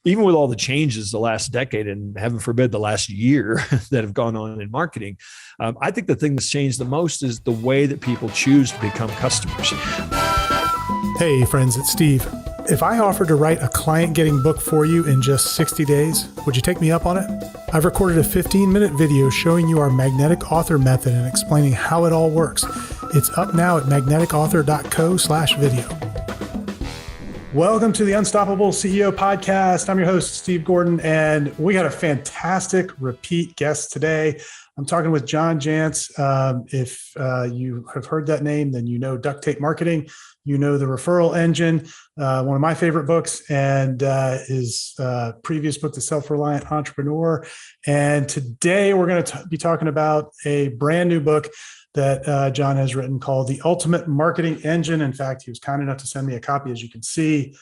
even with all the changes the last decade and heaven forbid the last year that have gone on in marketing, I think the thing that's changed the most is the way that people choose to become customers. Hey friends, it's Steve. If I offered to write a client getting booked for you in just 60 days, would you take me up on it? I've recorded a 15-minute video showing you our magnetic author method and explaining how it all works. It's up now at magneticauthor.co/video. Welcome to the Unstoppable CEO podcast. I'm your host, Steve Gordon, and we got a fantastic repeat guest today. I'm talking with Jantsch. If you have heard that name, then you know Duct Marketing. You know the referral engine, one of my favorite books, and his previous book, The Self-Reliant Entrepreneur. And today we're going to be talking about a brand new book that John has written called The Ultimate Marketing Engine. In fact, he was kind enough to send me a copy. As you can see,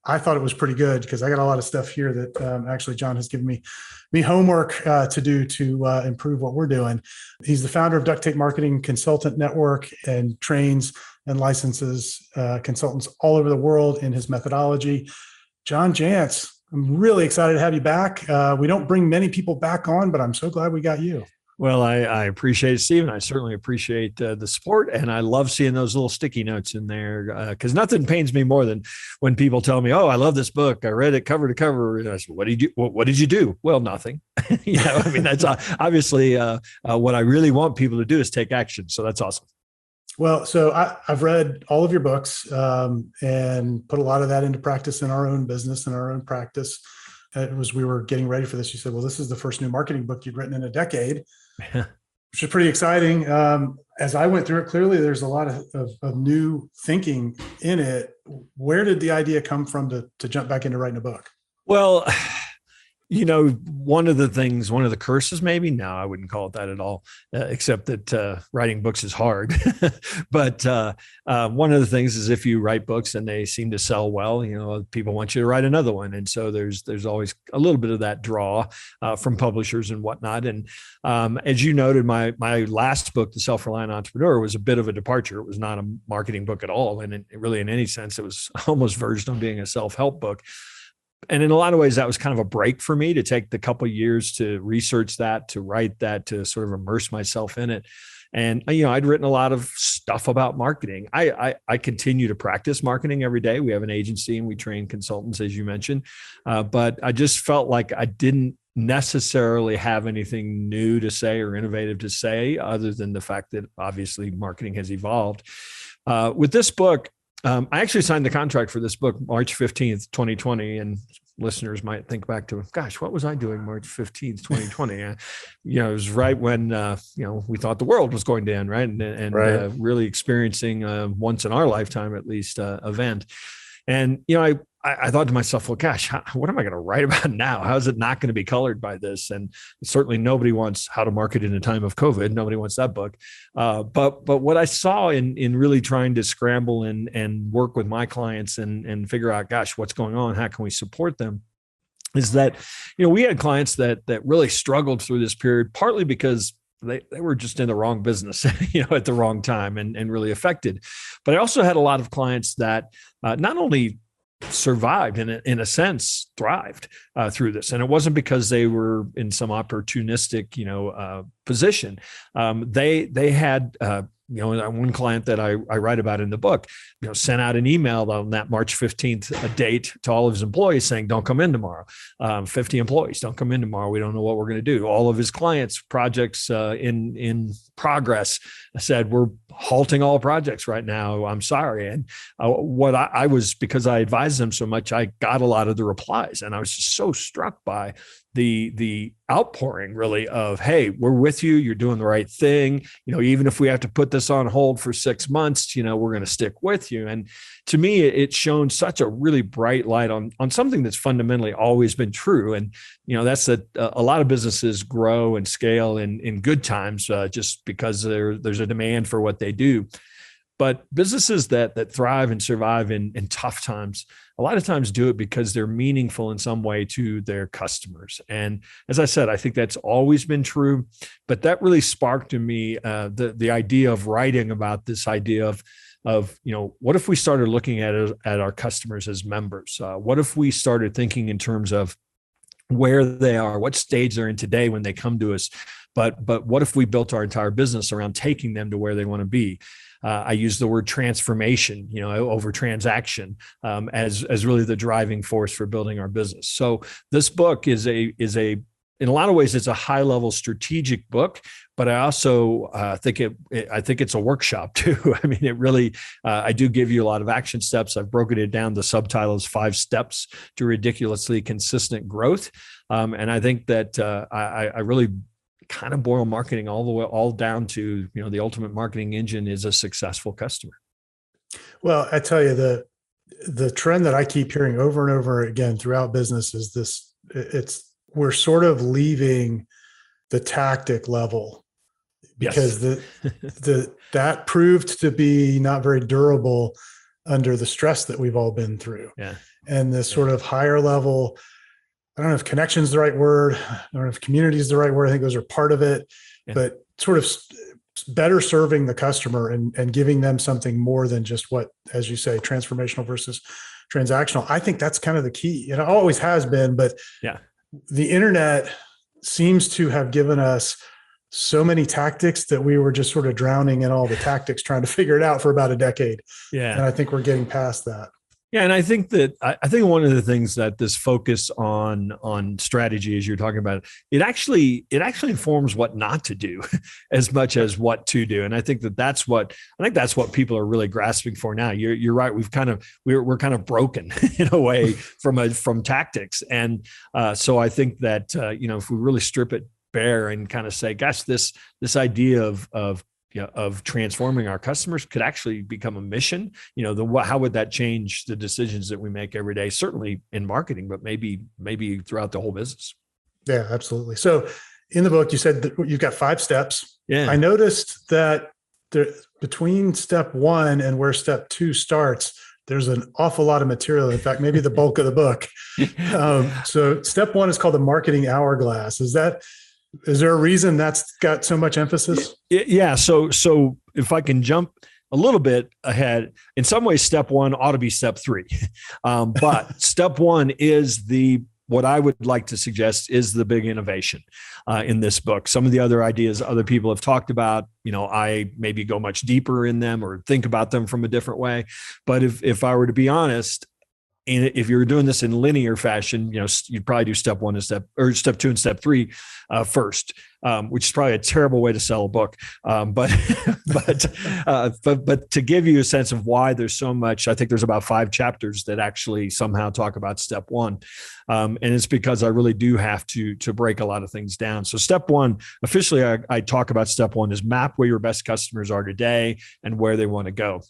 I thought it was pretty good because I got a lot of stuff here that actually John has given me homework to do to improve what we're doing. He's the founder of Duct Marketing Consultant Network and trains and licenses consultants all over the world in his methodology. John Jantsch, I'm really excited to have you back. We don't bring many people back on, but I'm so glad we got you. Well, I appreciate it, Steve, and I certainly appreciate the support. And I love seeing those little sticky notes in there because nothing pains me more than when people tell me, "Oh, I love this book. I read it cover to cover." And I said, "What did you do?" Well, nothing. I mean, that's obviously what I really want people to do is take action. So that's awesome. Well, so I've read all of your books and put a lot of that into practice in our own business and our own practice. It was, we were getting ready for this. You said, well, this is the first new marketing book you'd written in a decade, which is pretty exciting. As I went through it, clearly there's a lot of new thinking in it. Where did the idea come from to jump back into writing a book? Well, one of the curses, maybe, no, I wouldn't call it that at all, except that writing books is hard. But one of the things is if you write books and they seem to sell well, people want you to write another one. And so there's always a little bit of that draw from publishers and whatnot. And as you noted, my last book, The Self-Reliant Entrepreneur, was a bit of a departure. It was not a marketing book at all. And really, in any sense, it was almost verged on being a self-help book. And in a lot of ways, that was kind of a break for me to take the couple of years to research that, to write that, to sort of immerse myself in it. And, I'd written a lot of stuff about marketing. I continue to practice marketing every day. We have an agency and we train consultants, as you mentioned. But I just felt like I didn't necessarily have anything new to say or innovative to say, other than the fact that obviously marketing has evolved. With this book, I actually signed the contract for this book March 15th, 2020. And listeners might think back to, gosh, what was I doing March 15th, 2020? It was right when, we thought the world was going to end, right? And right. Really experiencing once in our lifetime, at least, event. And, I thought to myself, well, gosh, what am I going to write about now? How is it not going to be colored by this? And certainly nobody wants How to Market in a Time of COVID. Nobody wants that book. But what I saw in really trying to scramble and work with my clients and figure out, gosh, what's going on? How can we support them? Is that, we had clients that really struggled through this period, partly because they were just in the wrong business, at the wrong time and really affected. But I also had a lot of clients that not only survived and in a sense thrived through this. And it wasn't because they were in some opportunistic, position. They had, one client that I write about in the book, sent out an email on that March 15th date to all of his employees saying, don't come in tomorrow. 50 employees, don't come in tomorrow. We don't know what we're going to do. All of his clients' projects in progress said, we're halting all projects right now. I'm sorry. And what I was, because I advised them so much, I got a lot of the replies, and I was just so struck by the outpouring really of, hey, we're with you. You're doing the right thing. Even if we have to put this on hold for 6 months, we're going to stick with you. And to me, it shone such a really bright light on something that's fundamentally always been true. And, that's that a lot of businesses grow and scale in good times just because there's a demand for what they do. But businesses that thrive and survive in tough times, a lot of times do it because they're meaningful in some way to their customers. And as I said, I think that's always been true, but that really sparked in me the idea of writing about this idea of what if we started looking at our customers as members? What if we started thinking in terms of where they are, what stage they're in today when they come to us, but what if we built our entire business around taking them to where they want to be? I use the word transformation, over transaction, as really the driving force for building our business. So this book is a in a lot of ways, it's a high level strategic book, but I also think it's a workshop too. I mean, it really, I do give you a lot of action steps. I've broken it down. The subtitle is 5 Steps to Ridiculously Consistent Growth. And I think that I really kind of boil marketing all down to, the ultimate marketing engine is a successful customer. Well, I tell you, the trend that I keep hearing over and over again throughout business is this: we're sort of leaving the tactic level because yes. that proved to be not very durable under the stress that we've all been through. Yeah. And this sort of higher level, I don't know if connection is the right word. I don't know if community is the right word. I think those are part of it, but sort of better serving the customer and giving them something more than just what, as you say, transformational versus transactional. I think that's kind of the key. It always has been, but the internet seems to have given us so many tactics that we were just sort of drowning in all the tactics, trying to figure it out for about a decade. Yeah. And I think we're getting past that. Yeah, and I think one of the things that this focus on strategy, as you're talking about, it actually informs what not to do as much as what to do. And I think that's what people are really grasping for now. You're right. We're kind of broken in a way from tactics, and so I think that if we really strip it bare and kind of say, gosh, this idea of transforming our customers could actually become a mission. How would that change the decisions that we make every day? Certainly in marketing, but maybe throughout the whole business. Yeah, absolutely. So in the book, you said that you've got 5 steps. Yeah. I noticed that between step 1 and where step 2 starts, there's an awful lot of material. In fact, maybe the bulk of the book. So step 1 is called the marketing hourglass. Is there a reason that's got so much emphasis? Yeah. So if I can jump a little bit ahead, in some ways, step 1 ought to be step 3. But step 1 is what I would like to suggest is the big innovation in this book. Some of the other ideas other people have talked about, I maybe go much deeper in them or think about them from a different way. But if I were to be honest, and if you were doing this in linear fashion, you'd probably do step 1 and step 2 and step 3 first, which is probably a terrible way to sell a book. But to give you a sense of why there's so much, I think there's about 5 chapters that actually somehow talk about step 1. And it's because I really do have to break a lot of things down. So step 1, officially, I talk about step 1 is map where your best customers are today and where they want to go.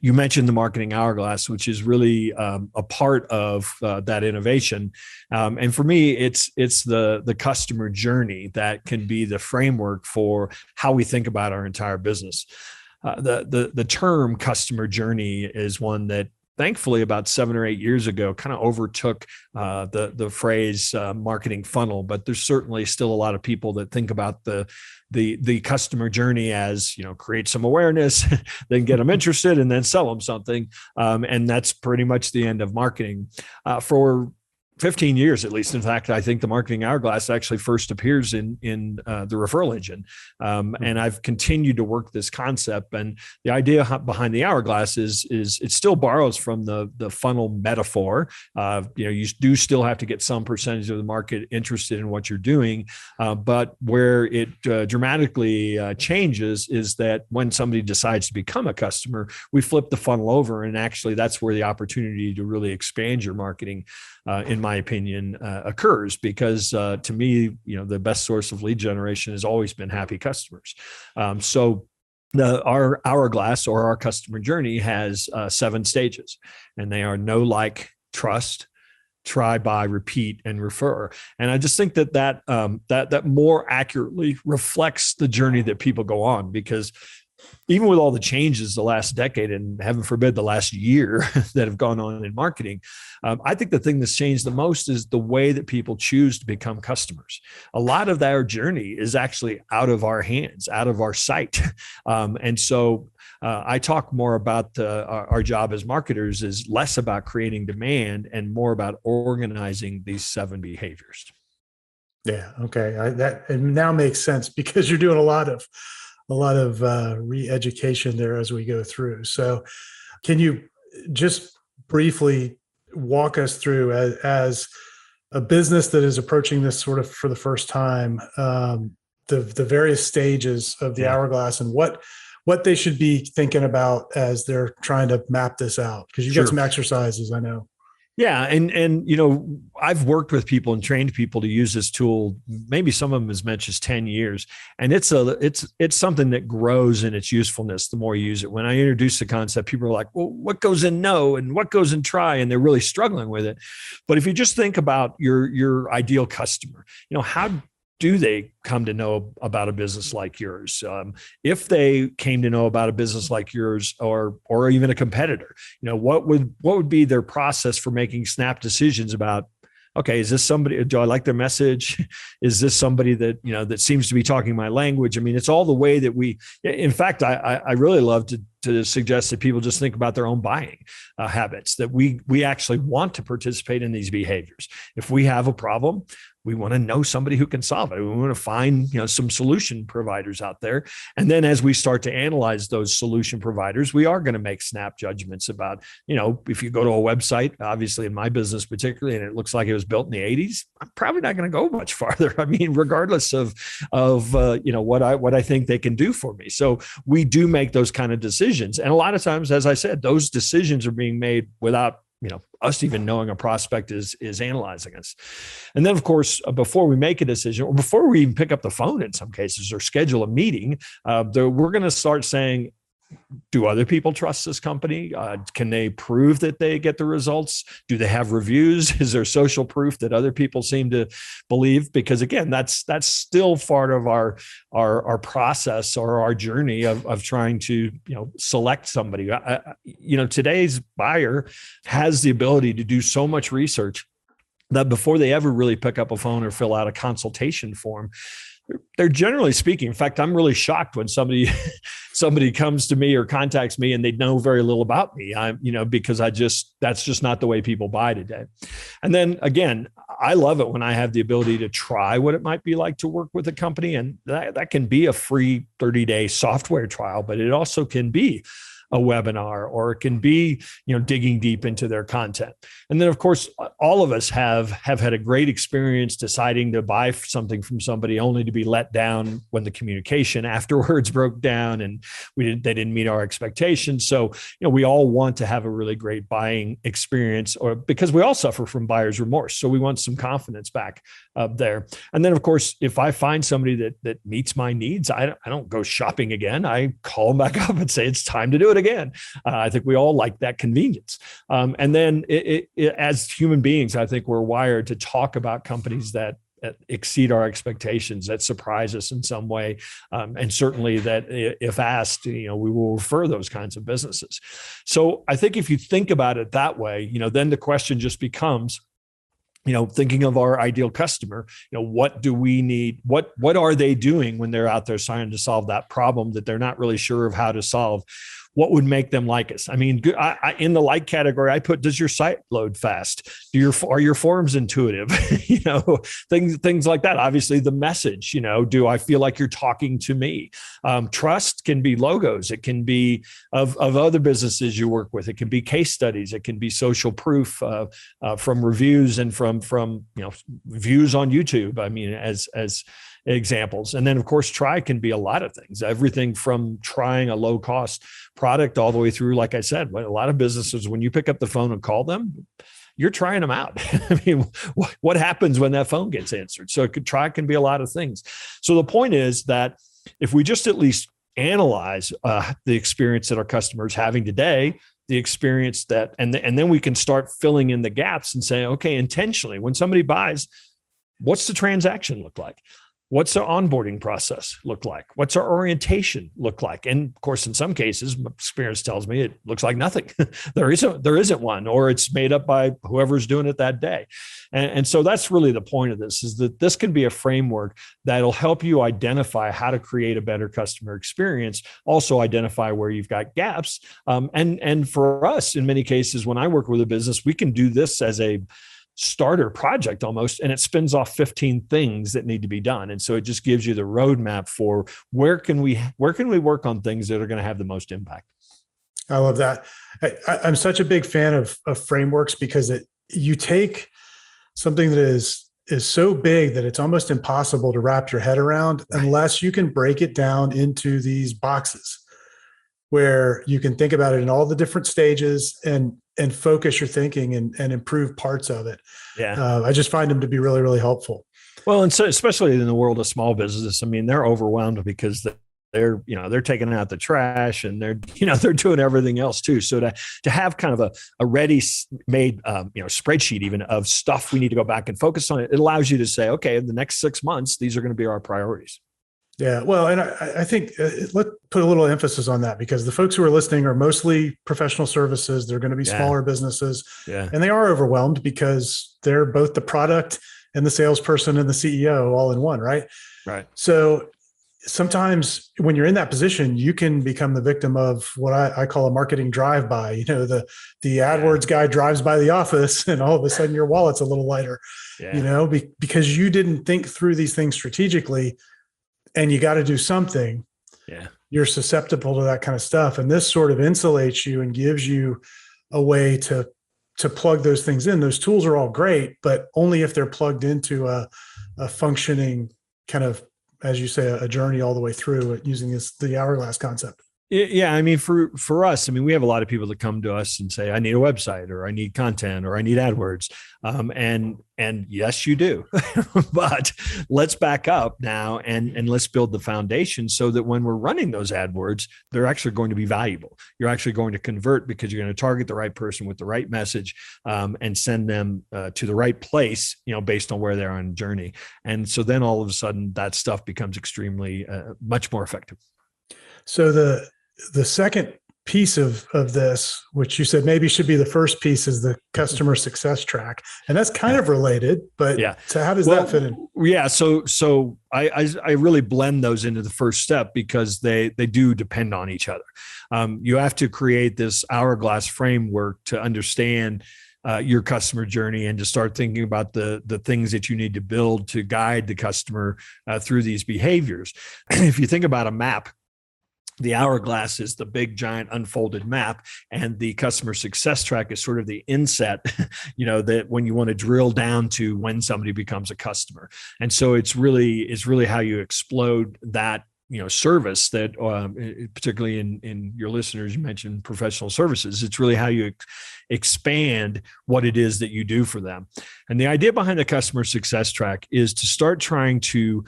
You mentioned the marketing hourglass, which is really a part of that innovation. And for me, it's the customer journey that can be the framework for how we think about our entire business. The term customer journey is one that thankfully about 7 or 8 years ago kind of overtook the phrase marketing funnel, but there's certainly still a lot of people that think about the customer journey as, create some awareness, then get them interested and then sell them something. And that's pretty much the end of marketing. For 15 years, at least. In fact, I think the marketing hourglass actually first appears in the referral engine. And I've continued to work this concept. And the idea behind the hourglass is it still borrows from the funnel metaphor. You do still have to get some percentage of the market interested in what you're doing. But where it dramatically changes is that when somebody decides to become a customer, we flip the funnel over. And actually, that's where the opportunity to really expand your marketing, in my opinion, occurs, because to me, the best source of lead generation has always been happy customers. So our hourglass, or our customer journey, has 7 stages, and they are know, like, trust, try, buy, repeat, and refer. And I just think that more accurately reflects the journey that people go on, because even with all the changes the last decade, and heaven forbid the last year that have gone on in marketing, I think the thing that's changed the most is the way that people choose to become customers. A lot of our journey is actually out of our hands, out of our sight. And so I talk more about our job as marketers is less about creating demand and more about organizing these 7 behaviors. Yeah. Okay. That it now makes sense because you're doing a lot of re-education there as we go through. So can you just briefly walk us through as a business that is approaching this sort of for the first time, the various stages of the hourglass and what they should be thinking about as they're trying to map this out? Because you've got some exercises, I know. Yeah. And I've worked with people and trained people to use this tool, maybe some of them as much as 10 years. And it's something that grows in its usefulness the more you use it. When I introduce the concept, people are like, well, what goes in no and what goes in try? And they're really struggling with it. But if you just think about your ideal customer, how do they come to know about a business like yours? If they came to know about a business like yours, or even a competitor, what would be their process for making snap decisions about? Okay, is this somebody? Do I like their message? Is this somebody that that seems to be talking my language? I mean, it's all the way that we. In fact, I really love to suggest that people just think about their own buying habits. That we actually want to participate in these behaviors. If we have a problem, we want to know somebody who can solve it. We want to find, some solution providers out there. And then as we start to analyze those solution providers, we are going to make snap judgments about, if you go to a website, obviously in my business particularly, and it looks like it was built in the 80s, I'm probably not going to go much farther. I mean, regardless of what I think they can do for me. So we do make those kind of decisions. And a lot of times, as I said, those decisions are being made without us even knowing a prospect is analyzing us. And then, of course, before we make a decision, or before we even pick up the phone in some cases, or schedule a meeting, we're going to start saying, do other people trust this company? Can they prove that they get the results? Do they have reviews? Is there social proof that other people seem to believe? Because again, that's still part of our process or our journey of trying to select somebody. Today's buyer has the ability to do so much research that before they ever really pick up a phone or fill out a consultation form, they're generally speaking. In fact, I'm really shocked when somebody comes to me or contacts me and they know very little about me. Because that's just not the way people buy today. And then again, I love it when I have the ability to try what it might be like to work with a company, and that can be a free 30-day software trial, but it also can be a webinar, or it can be, digging deep into their content. And then of course, all of us have had a great experience deciding to buy something from somebody only to be let down when the communication afterwards broke down and they didn't meet our expectations. So, we all want to have a really great buying experience, or because we all suffer from buyer's remorse. So we want some confidence back there. And then of course, if I find somebody that meets my needs, I don't go shopping again. I call them back up and say, it's time to do it again. I think we all like that convenience. And then as human beings, I think we're wired to talk about companies that exceed our expectations, that surprise us in some way. And certainly that if asked, we will refer those kinds of businesses. So I think if you think about it that way, then the question just becomes, thinking of our ideal customer, what do we need? What are they doing when they're out there trying to solve that problem that they're not really sure of how to solve? What would make them like us? I mean, in the like category, I put, does your site load fast? Are your forms intuitive? Things like that. Obviously the message, do I feel like you're talking to me? Trust can be logos. It can be of other businesses you work with. It can be case studies. It can be social proof from reviews and from views on YouTube. I mean, as examples. And then of course, try can be a lot of things, everything from trying a low cost product all the way through, like I said, a lot of businesses, when you pick up the phone and call them, you're trying them out. I mean, what happens when that phone gets answered? So try can be a lot of things. So the point is that if we just at least analyze the experience that our customers having today, the experience that, and then we can start filling in the gaps and say, okay, intentionally, when somebody buys, what's the transaction look like? What's our onboarding process look like? What's our orientation look like? And of course, in some cases, my experience tells me it looks like nothing. there isn't one, or it's made up by whoever's doing it that day. And so that's really the point of this, is that this can be a framework that'll help you identify how to create a better customer experience, also identify where you've got gaps. And for us, in many cases, when I work with a business, we can do this as a starter project almost, and it spins off 15 things that need to be done. And so it just gives you the roadmap for where can we work on things that are going to have the most impact. I love that. I'm such a big fan of frameworks, because you take something that is so big that it's almost impossible to wrap your head around, unless you can break it down into these boxes where you can think about it in all the different stages and focus your thinking and improve parts of it. Yeah. I just find them to be really, really helpful. Well, and so especially in the world of small business, I mean, they're overwhelmed because they're taking out the trash, and they're doing everything else too. So to have kind of a ready made spreadsheet even of stuff we need to go back and focus on, it allows you to say, okay, in the next 6 months, these are going to be our priorities. Yeah, well, and I think let's put a little emphasis on that, because the folks who are listening are mostly professional services. They're going to be smaller businesses, and they are overwhelmed because they're both the product and the salesperson and the CEO all in one, right? Right. So sometimes when you're in that position, you can become the victim of what I call a marketing drive-by. The AdWords guy drives by the office, and all of a sudden your wallet's a little lighter, because you didn't think through these things strategically. And you got to do something. Yeah. You're susceptible to that kind of stuff. And this sort of insulates you and gives you a way to plug those things in. Those tools are all great, but only if they're plugged into a functioning kind of, as you say, a journey all the way through, using the hourglass concept. Yeah. I mean, for us, I mean, we have a lot of people that come to us and say, I need a website, or I need content, or I need AdWords. And yes, you do, but let's back up now and let's build the foundation so that when we're running those AdWords, they're actually going to be valuable. You're actually going to convert, because you're going to target the right person with the right message, and send them to the right place, based on where they're on the journey. And so then all of a sudden that stuff becomes extremely much more effective. So the second piece of this, which you said maybe should be the first piece, is the customer success track. And that's kind of related, but so how does that fit in? Yeah. So I really blend those into the first step, because they do depend on each other. You have to create this hourglass framework to understand your customer journey, and to start thinking about the things that you need to build to guide the customer through these behaviors. If you think about a map, the hourglass is the big, giant, unfolded map, and the customer success track is sort of the inset, that when you want to drill down to when somebody becomes a customer. And so it's really how you explode that service that, particularly in your listeners, you mentioned professional services. It's really how you expand what it is that you do for them. And the idea behind the customer success track is to start trying to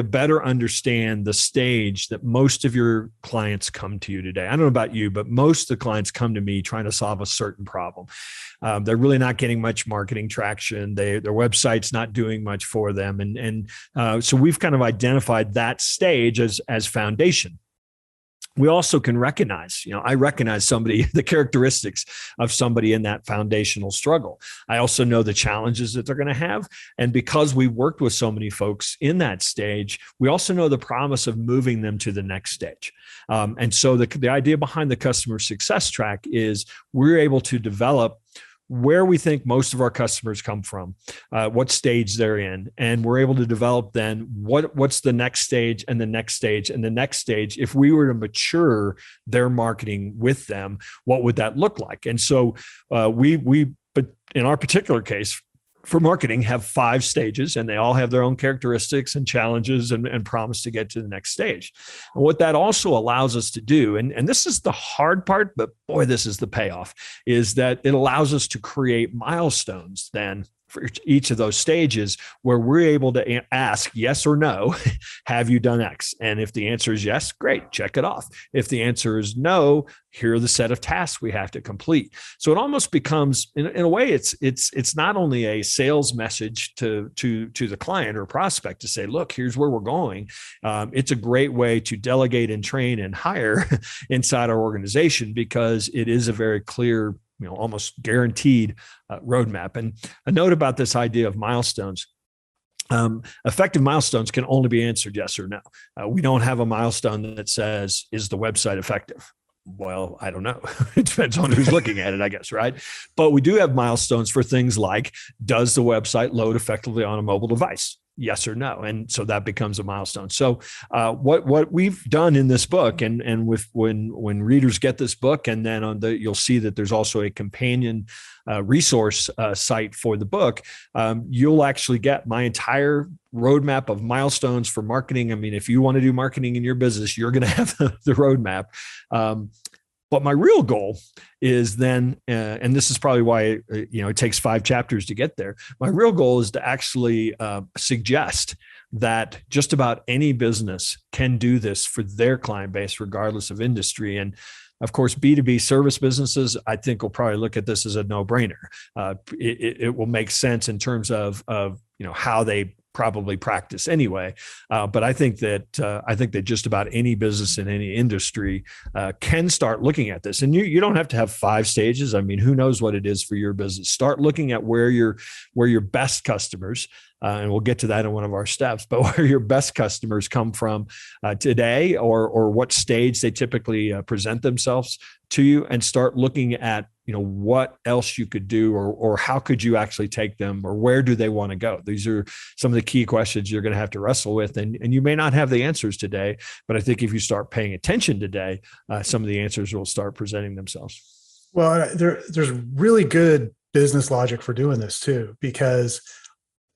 better understand the stage that most of your clients come to you today. I don't know about you, but most of the clients come to me trying to solve a certain problem. They're really not getting much marketing traction. Their website's not doing much for them. And so we've kind of identified that stage as foundation. We also can recognize, I recognize the characteristics of somebody in that foundational struggle. I also know the challenges that they're going to have. And because we've worked with so many folks in that stage, we also know the promise of moving them to the next stage. And so the idea behind the customer success track is we're able to develop where we think most of our customers come from, what stage they're in, and we're able to develop then what's the next stage and the next stage and the next stage. If we were to mature their marketing with them, what would that look like? And so but in our particular case, for marketing, have 5 stages, and they all have their own characteristics and challenges and promise to get to the next stage. And what that also allows us to do, and this is the hard part, but boy, this is the payoff, is that it allows us to create milestones then for each of those stages where we're able to ask yes or no, have you done X? And if the answer is yes, great, check it off. If the answer is no, here are the set of tasks we have to complete. So it almost becomes, in a way, it's not only a sales message to the client or prospect to say, look, here's where we're going. It's a great way to delegate and train and hire inside our organization, because it is a very clear, almost guaranteed roadmap. And a note about this idea of milestones. Effective milestones can only be answered yes or no. We don't have a milestone that says, is the website effective? Well, I don't know. It depends on who's looking at it, I guess, right? But we do have milestones for things like, does the website load effectively on a mobile device? Yes or no. And so that becomes a milestone. So what we've done in this book, and with when readers get this book, and then you'll see that there's also a companion resource site for the book. You'll actually get my entire roadmap of milestones for marketing. I mean, if you want to do marketing in your business, you're going to have the roadmap. But my real goal is then, and this is probably why it takes 5 chapters to get there. My real goal is to actually suggest that just about any business can do this for their client base, regardless of industry. And of course, B2B service businesses, I think, will probably look at this as a no-brainer. It will make sense in terms of how they probably practice anyway. But I think that just about any business in any industry can start looking at this. And you don't have to have 5 stages. I mean, who knows what it is for your business? Start looking at where your best customers, and we'll get to that in one of our steps, but where your best customers come from today, or what stage they typically present themselves to you, and start looking at what else you could do, or how could you actually take them, or where do they want to go? These are some of the key questions you're going to have to wrestle with, and you may not have the answers today, but I think if you start paying attention today, some of the answers will start presenting themselves. Well, there's really good business logic for doing this too, because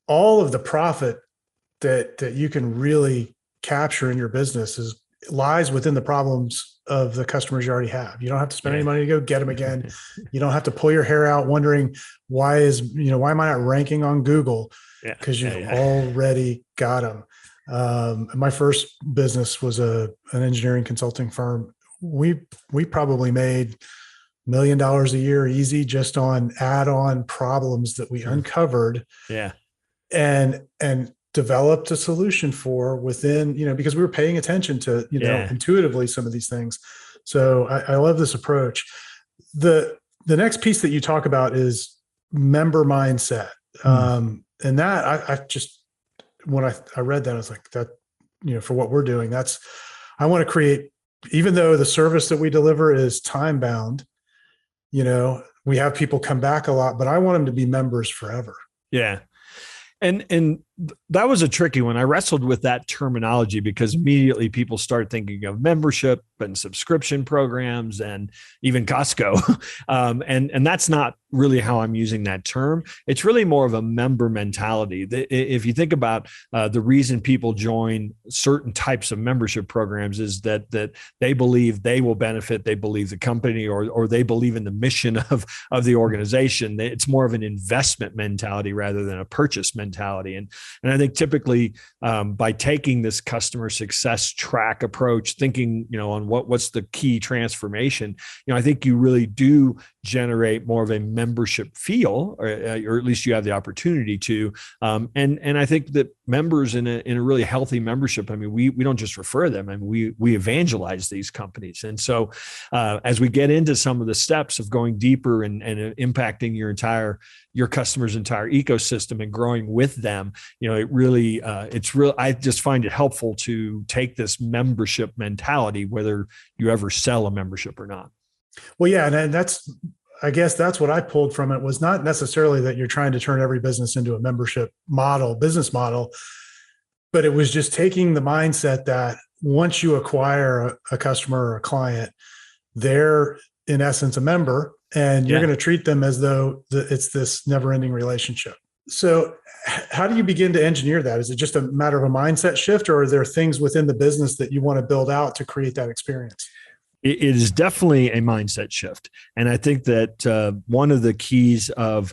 all of the profit that you can really capture in your business lies within the problems of the customers you already have. You don't have to spend any money to go get them again. You don't have to pull your hair out wondering why am I not ranking on Google? Because you've already got them. My first business was an engineering consulting firm. We probably made $1 million a year easy just on add-on problems that we uncovered. And developed a solution for within, because we were paying attention to, intuitively some of these things. So I love this approach. The next piece that you talk about is member mindset. And that I just, when I read that, I was like, that, for what we're doing, I want to create, even though the service that we deliver is time bound, we have people come back a lot, but I want them to be members forever. Yeah. And that was a tricky one. I wrestled with that terminology because immediately people start thinking of membership and subscription programs and even Costco. And that's not really how I'm using that term. It's really more of a member mentality. If you think about the reason people join certain types of membership programs is that they believe they will benefit, they believe the company, or they believe in the mission of the organization. It's more of an investment mentality rather than a purchase mentality. And I think typically by taking this customer success track approach, thinking, on what's the key transformation, I think you really do generate more of a membership feel, or at least you have the opportunity to. And I think that members in a really healthy membership, I mean, we don't just refer them, I mean, we evangelize these companies. And so as we get into some of the steps of going deeper and impacting your customer's entire ecosystem and growing with them, I just find it helpful to take this membership mentality, whether you ever sell a membership or not. Well, yeah. And I guess that's what I pulled from it, was not necessarily that you're trying to turn every business into a membership business model, but it was just taking the mindset that once you acquire a customer or a client, they're in essence a member, and you're going to treat them as though it's this never-ending relationship. So how do you begin to engineer that? Is it just a matter of a mindset shift, or are there things within the business that you want to build out to create that experience? It is definitely a mindset shift. And I think that one of the keys of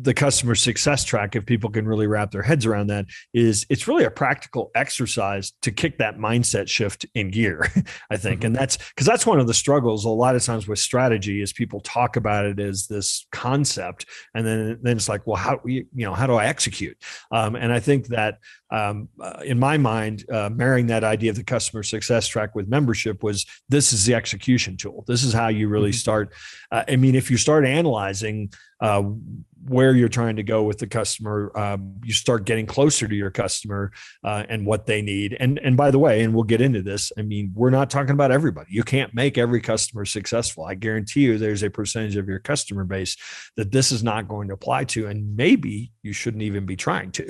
the customer success track, if people can really wrap their heads around that, is it's really a practical exercise to kick that mindset shift in gear, I think. And that's because that's one of the struggles a lot of times with strategy is people talk about it as this concept. And then it's like, well, how do I execute? And I think that in my mind, marrying that idea of the customer success track with membership this is the execution tool. This is how you really start. If you start analyzing where you're trying to go with the customer, you start getting closer to your customer and what they need. And by the way, and we'll get into this, we're not talking about everybody. You can't make every customer successful. I guarantee you there's a percentage of your customer base that this is not going to apply to, and maybe you shouldn't even be trying to.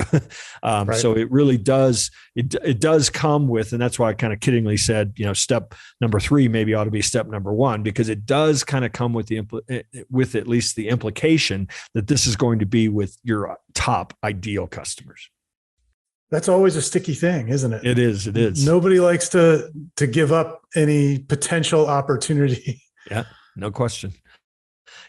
Right. So it really does, it does come with, and that's why I kind of kiddingly said, step number 3 maybe ought to be step number 1, because it does kind of come with with at least the implication that this is going to be with your top ideal customers. That's always a sticky thing, isn't it? It is. Nobody likes to give up any potential opportunity. Yeah, no question.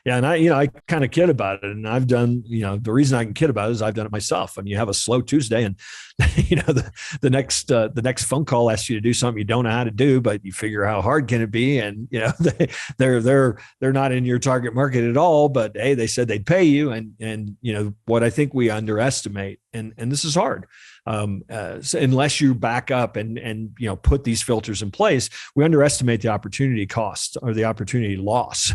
Yeah. And I kind of kid about it, and I've done, the reason I can kid about it is I've done it myself. And you have a slow Tuesday, and the next phone call asks you to do something you don't know how to do, but you figure how hard can it be. And, they're not in your target market at all, but hey, they said they'd pay you. And what I think we underestimate, and this is hard. So unless you back up and put these filters in place, we underestimate the opportunity cost or the opportunity loss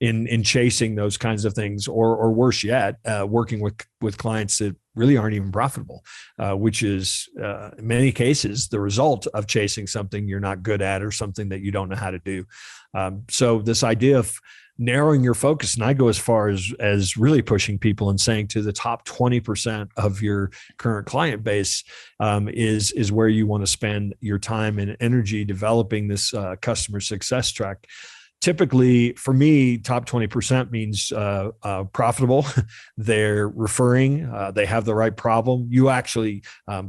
in chasing those kinds of things, or worse yet, working with clients that really aren't even profitable, which is in many cases the result of chasing something you're not good at or something that you don't know how to do. So this idea of narrowing your focus, and I go as far as really pushing people and saying to the top 20% of your current client base is where you want to spend your time and energy developing this customer success track. Typically, for me, top 20% means profitable. They're referring. They have the right problem. You actually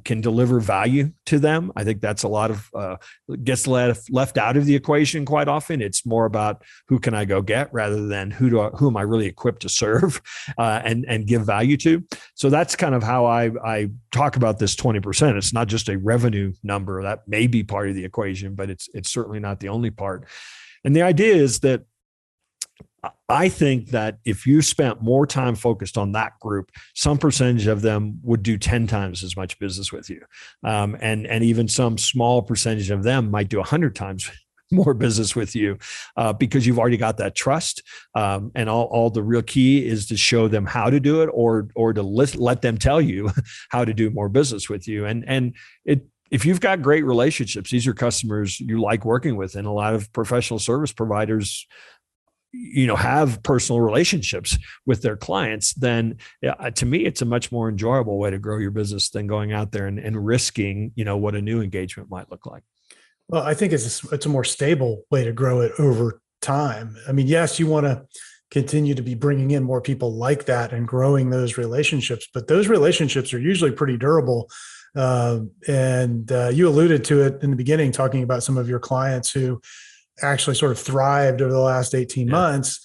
can deliver value to them. I think that's a lot of gets left out of the equation quite often. It's more about who can I go get rather than who am I really equipped to serve and give value to. So that's kind of how I talk about this 20%. It's not just a revenue number. That may be part of the equation, but it's certainly not the only part. And the idea is that I think that if you spent more time focused on that group, some percentage of them would do 10 times as much business with you. And even some small percentage of them might do 100 times more business with you because you've already got that trust. And all the real key is to show them how to do it or to let them tell you how to do more business with you. If you've got great relationships, these are customers you like working with, and a lot of professional service providers, have personal relationships with their clients, then to me, it's a much more enjoyable way to grow your business than going out there and risking, what a new engagement might look like. Well, I think it's a more stable way to grow it over time. Yes, you want to continue to be bringing in more people like that and growing those relationships, but those relationships are usually pretty durable. And you alluded to it in the beginning, talking about some of your clients who actually sort of thrived over the last 18 months.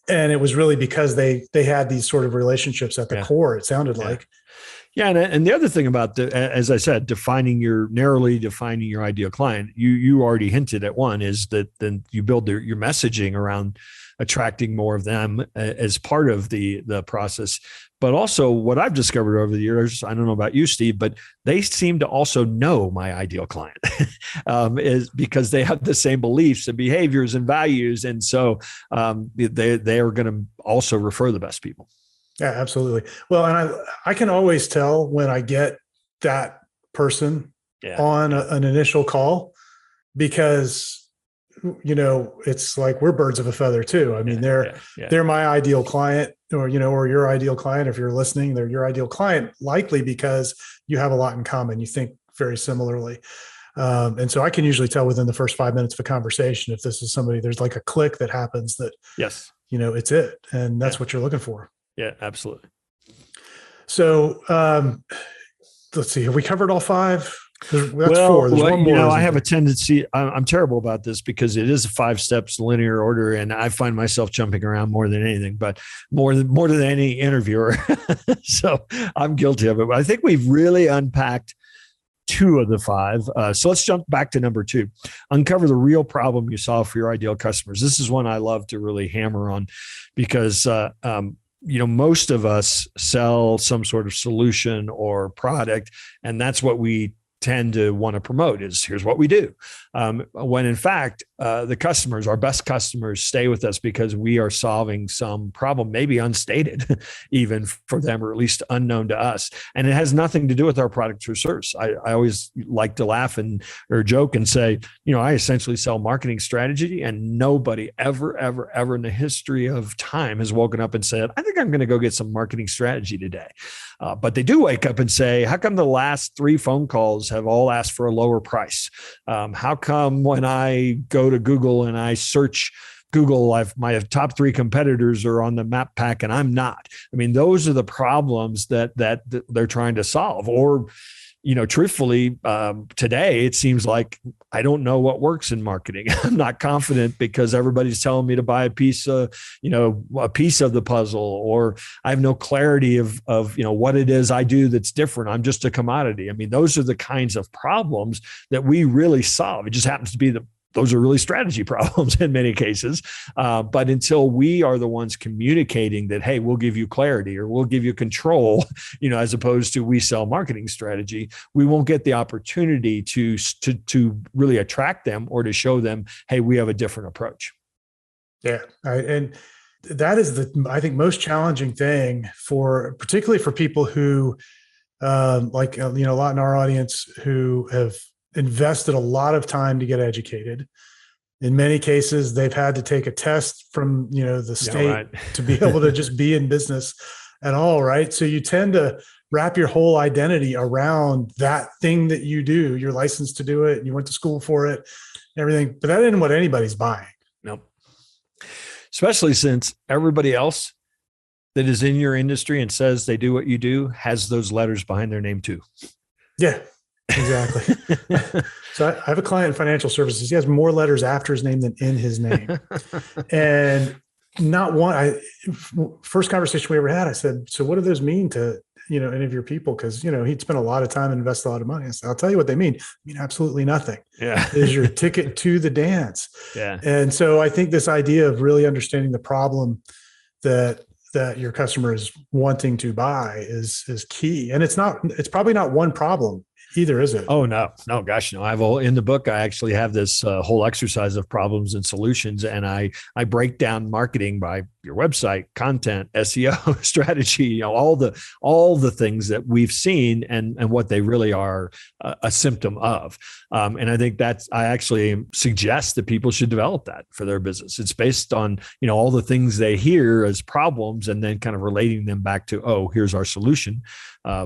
And it was really because they had these sort of relationships at the core, it sounded like. Yeah. And the other thing about as I said, narrowly defining your ideal client, you already hinted at one, is that then you build your messaging around attracting more of them as part of the process. But also what I've discovered over the years, I don't know about you, Steve, but they seem to also know my ideal client is because they have the same beliefs and behaviors and values. And so they are going to also refer the best people. Yeah, absolutely. Well, and I can always tell when I get that person on an initial call, because it's like we're birds of a feather too. They're my ideal client, or your ideal client. If you're listening, they're your ideal client, likely because you have a lot in common. You think very similarly. And so I can usually tell within the first 5 minutes of a conversation if this is somebody, there's like a click that happens that, it's it. And that's what you're looking for. Yeah, absolutely. So let's see, have we covered all 5? That's four. There's one more. I have a tendency, I'm terrible about this because it is a 5 steps linear order. And I find myself jumping around more than anything, but more than any interviewer. So I'm guilty of it. But I think we've really unpacked 2 of the 5. So let's jump back to number 2. Uncover the real problem you solve for your ideal customers. This is one I love to really hammer on because, most of us sell some sort of solution or product, and that's what we tend to want to promote is here's what we do. When in fact, the customers, our best customers stay with us because we are solving some problem, maybe unstated even for them, or at least unknown to us. And it has nothing to do with our product or service. I always like to laugh or joke and say, I essentially sell marketing strategy, and nobody ever in the history of time has woken up and said, I think I'm going to go get some marketing strategy today. But they do wake up and say, how come the last 3 phone calls have all asked for a lower price? How come when I go to Google and I search Google, my top 3 competitors are on the map pack and I'm not? I mean, those are the problems that they're trying to solve. Or, truthfully, today it seems like I don't know what works in marketing. I'm not confident because everybody's telling me to buy a piece of the puzzle, or I have no clarity of what it is I do that's different. I'm just a commodity. I mean, those are the kinds of problems that we really solve. It just happens to be those are really strategy problems in many cases. But until we are the ones communicating that, hey, we'll give you clarity or we'll give you control, as opposed to we sell marketing strategy, we won't get the opportunity to really attract them or to show them, hey, we have a different approach. Yeah. And that is I think, most challenging thing particularly for people who, a lot in our audience who have invested a lot of time to get educated. In many cases, they've had to take a test from, the state to be able to just be in business at all. Right. So you tend to wrap your whole identity around that thing that you do. You're licensed to do it, and you went to school for it, everything, but that isn't what anybody's buying. Nope. Especially since everybody else that is in your industry and says they do what you do has those letters behind their name too. Yeah. Exactly. So I have a client in financial services. He has more letters after his name than in his name. And not one, first conversation we ever had, I said, so what do those mean to, any of your people? Cause he'd spent a lot of time and invest a lot of money. I said, I'll tell you what they mean. Absolutely nothing. Yeah. It is your ticket to the dance. Yeah. And so I think this idea of really understanding the problem that your customer is wanting to buy is key. And it's probably not one problem either, is it? Oh, no, gosh, no. In the book, I actually have this whole exercise of problems and solutions, and I break down marketing by your website, content, SEO, strategy, all the things that we've seen and what they really are a symptom of. And I think I actually suggest that people should develop that for their business. It's based on, all the things they hear as problems and then kind of relating them back to, oh, here's our solution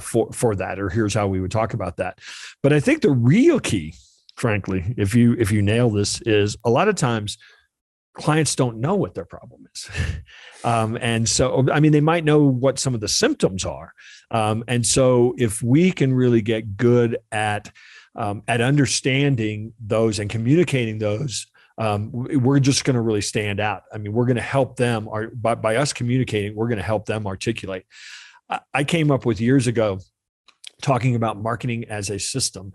for that, or here's how we would talk about that. But I think the real key, frankly, if you nail this, is a lot of times clients don't know what their problem is. And so, they might know what some of the symptoms are. And so if we can really get good at understanding those and communicating those, we're just going to really stand out. We're going to help them, or by us communicating, we're going to help them articulate. I came up with years ago talking about marketing as a system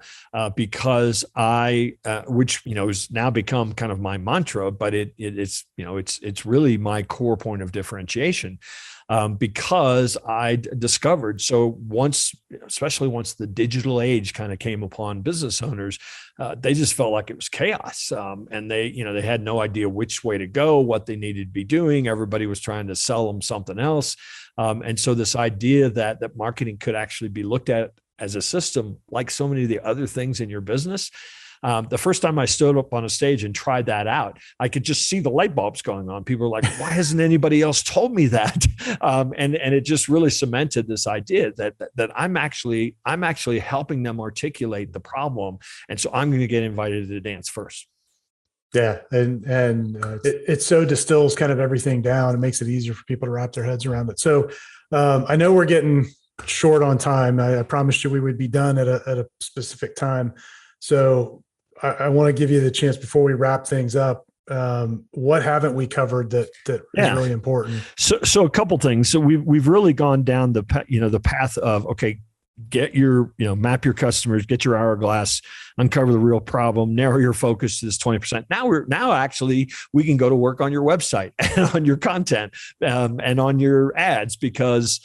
because which has now become kind of my mantra, but it's really my core point of differentiation. Because I discovered, especially once the digital age kind of came upon business owners, they just felt like it was chaos. And they had no idea which way to go, what they needed to be doing. Everybody was trying to sell them something else. And so this idea that marketing could actually be looked at as a system, like so many of the other things in your business. The first time I stood up on a stage and tried that out, I could just see the light bulbs going on. People were like, why hasn't anybody else told me that? And it just really cemented this idea that I'm actually helping them articulate the problem. And so I'm going to get invited to the dance first. Yeah. And it so distills kind of everything down. It makes it easier for people to wrap their heads around it. So I know we're getting short on time. I promised you we would be done at a specific time. So I want to give you the chance before we wrap things up. What haven't we covered that is really important? So a couple things. So we've really gone down the path of, okay, get your, map your customers, get your hourglass, uncover the real problem, narrow your focus to this 20%. Now actually we can go to work on your website and on your content and on your ads, because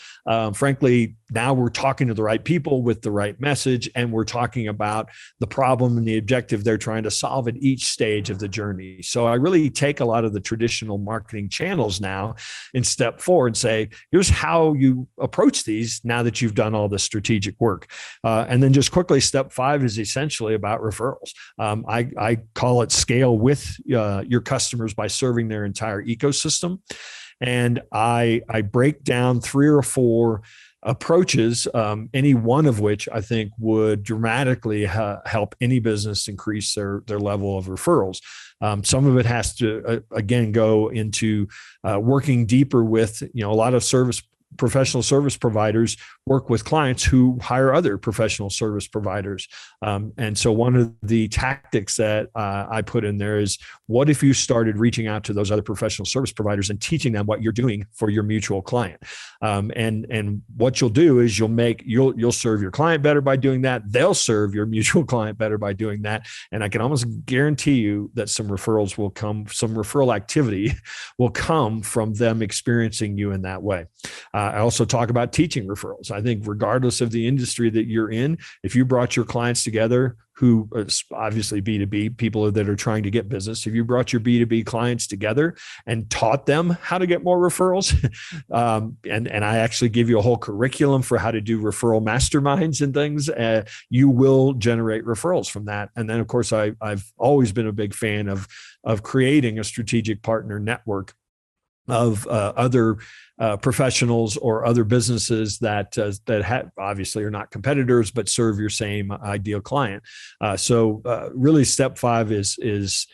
frankly, now we're talking to the right people with the right message, and we're talking about the problem and the objective they're trying to solve at each stage of the journey. So I really take a lot of the traditional marketing channels now and step forward and say, here's how you approach these now that you've done all the strategic work. And then just quickly, step 5 is essentially about referrals. I call it scale with your customers by serving their entire ecosystem. And I break down 3 or 4 approaches, any one of which I think would dramatically help any business increase their level of referrals. Some of it has to, again, go into working deeper with, a lot of professional service providers work with clients who hire other professional service providers. And so one of the tactics that I put in there is, what if you started reaching out to those other professional service providers and teaching them what you're doing for your mutual client? And what you'll do is you'll serve your client better by doing that. They'll serve your mutual client better by doing that. And I can almost guarantee you that some referrals will come, some referral activity will come from them experiencing you in that way. I also talk about teaching referrals. I think regardless of the industry that you're in, if you brought your clients together, who obviously B2B, people that are trying to get business, if you brought your B2B clients together and taught them how to get more referrals, and I actually give you a whole curriculum for how to do referral masterminds and things, you will generate referrals from that. And then, of course, I've always been a big fan of creating a strategic partner network of other professionals or other businesses that obviously are not competitors, but serve your same ideal client. So really, step 5 is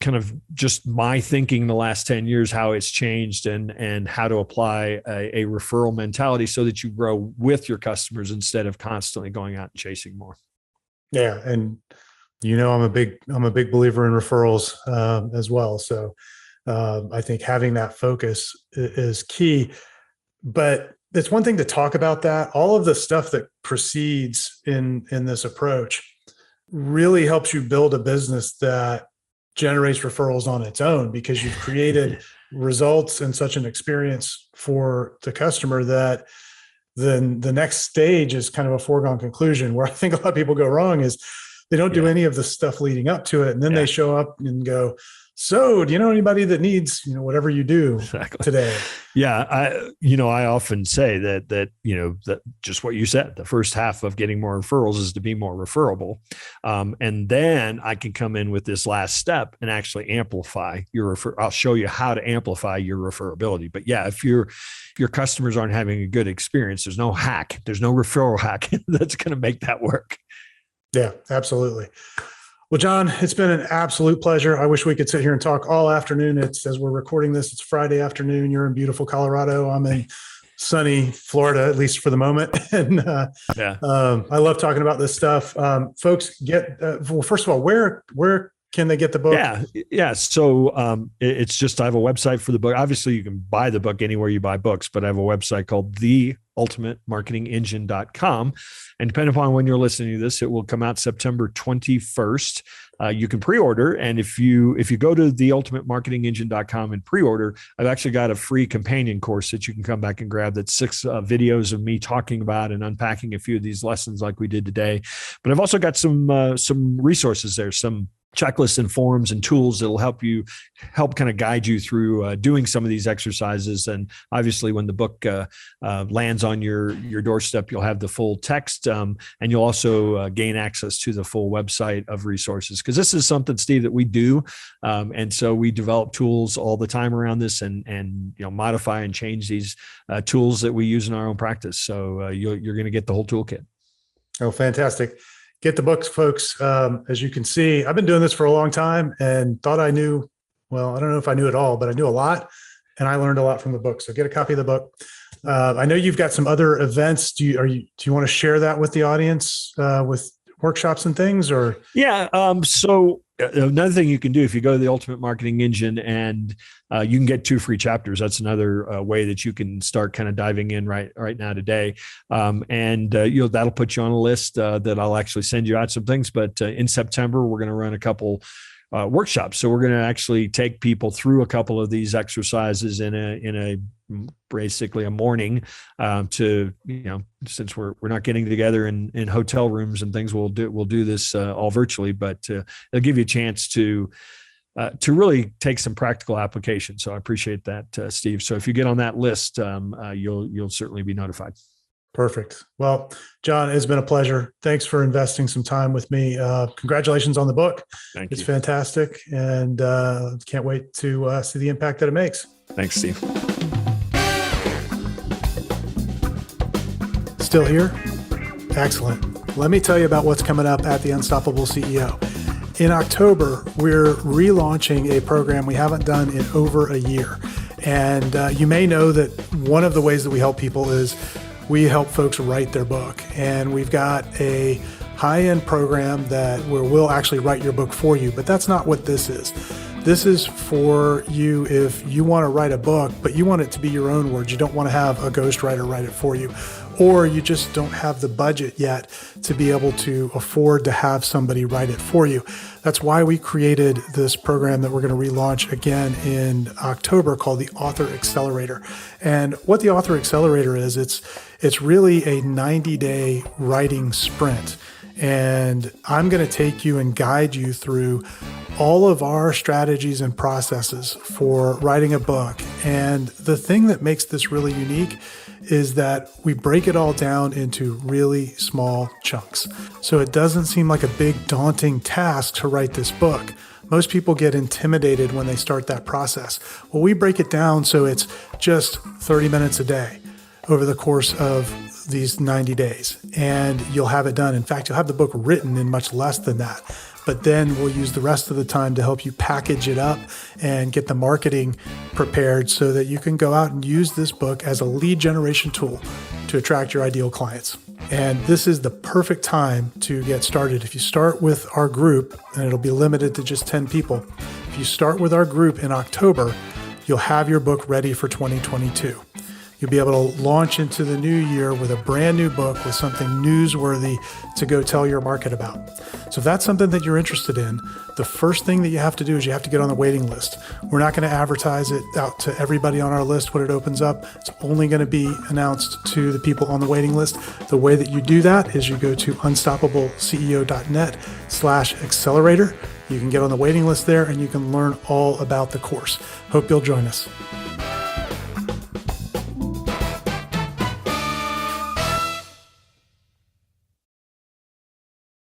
kind of just my thinking the last 10 years, how it's changed, and how to apply a referral mentality so that you grow with your customers instead of constantly going out and chasing more. Yeah, and I'm a big believer in referrals as well. So I think having that focus is key. But it's one thing to talk about that. All of the stuff that precedes in this approach really helps you build a business that generates referrals on its own, because you've created results and such an experience for the customer that then the next stage is kind of a foregone conclusion. Where I think a lot of people go wrong is they don't do any of the stuff leading up to it. And then they show up and go, so do you know anybody that needs, whatever you do today? Yeah. I often say that just what you said, the first half of getting more referrals is to be more referable. And then I can come in with this last step and actually amplify your I'll show you how to amplify your referability. But yeah, if your customers aren't having a good experience, there's no hack. There's no referral hack that's going to make that work. Yeah, absolutely. Well, John, it's been an absolute pleasure. I wish we could sit here and talk all afternoon. As we're recording this, it's Friday afternoon. You're in beautiful Colorado. I'm in sunny Florida, at least for the moment. And I love talking about this stuff. Folks, first of all, where can they get the book? Yeah. So it's just, I have a website for the book. Obviously, you can buy the book anywhere you buy books, but I have a website called theultimatemarketingengine.com. And depending upon when you're listening to this, it will come out September 21st. You can pre-order. And if you go to theultimatemarketingengine.com and pre-order, I've actually got a free companion course that you can come back and grab. That's 6 videos of me talking about and unpacking a few of these lessons like we did today. But I've also got some resources there, some checklists and forms and tools that'll help kind of guide you through doing some of these exercises. And obviously, when the book lands on your doorstep, you'll have the full text, and you'll also gain access to the full website of resources. Because this is something, Steve, that we do, and so we develop tools all the time around this, and modify and change these tools that we use in our own practice. So you're going to get the whole toolkit. Oh, fantastic. Get the books, folks. As you can see, I've been doing this for a long time and thought I knew, well, I don't know if I knew it all, but I knew a lot. and I learned a lot from the book. So get a copy of the book. I know you've got some other events. Do you want to share that with the audience with workshops and things, or? Yeah. So another thing you can do, if you go to the Ultimate Marketing Engine, and you can get 2 free chapters. That's another way that you can start kind of diving in right now today. That'll put you on a list that I'll actually send you out some things. But in September, we're going to run a couple workshops. So we're going to actually take people through a couple of these exercises in a basically a morning to, since we're not getting together in hotel rooms and things, we'll do this all virtually, but it'll give you a chance to really take some practical application. So I appreciate that, Steve. So if you get on that list, you'll certainly be notified. Perfect. Well, John, it's been a pleasure. Thanks for investing some time with me. Congratulations on the book. Thank you. It's fantastic. And can't wait to see the impact that it makes. Thanks, Steve. Still here? Excellent. Let me tell you about what's coming up at the Unstoppable CEO. In October, we're relaunching a program we haven't done in over a year. And you may know that one of the ways that we help people is we help folks write their book. And we've got a high-end program where we'll actually write your book for you. But that's not what this is. This is for you if you want to write a book, but you want it to be your own words. You don't want to have a ghostwriter write it for you. Or you just don't have the budget yet to be able to afford to have somebody write it for you. That's why we created this program that we're going to relaunch again in October called the Author Accelerator. And what the Author Accelerator is, it's really a 90-day writing sprint. And I'm going to take you and guide you through all of our strategies and processes for writing a book. And the thing that makes this really unique is that we break it all down into really small chunks. So it doesn't seem like a big daunting task to write this book. Most people get intimidated when they start that process. Well, we break it down so it's just 30 minutes a day over the course of these 90 days, and you'll have it done. In fact, you'll have the book written in much less than that. But then we'll use the rest of the time to help you package it up and get the marketing prepared so that you can go out and use this book as a lead generation tool to attract your ideal clients. And this is the perfect time to get started. If you start with our group, and it'll be limited to just 10 people, if you start with our group in October, you'll have your book ready for 2022. You'll be able to launch into the new year with a brand new book with something newsworthy to go tell your market about. So if that's something that you're interested in, the first thing that you have to do is you have to get on the waiting list. We're not going to advertise it out to everybody on our list when it opens up. It's only going to be announced to the people on the waiting list. The way that you do that is you go to unstoppableceo.net/accelerator. You can get on the waiting list there and you can learn all about the course. Hope you'll join us.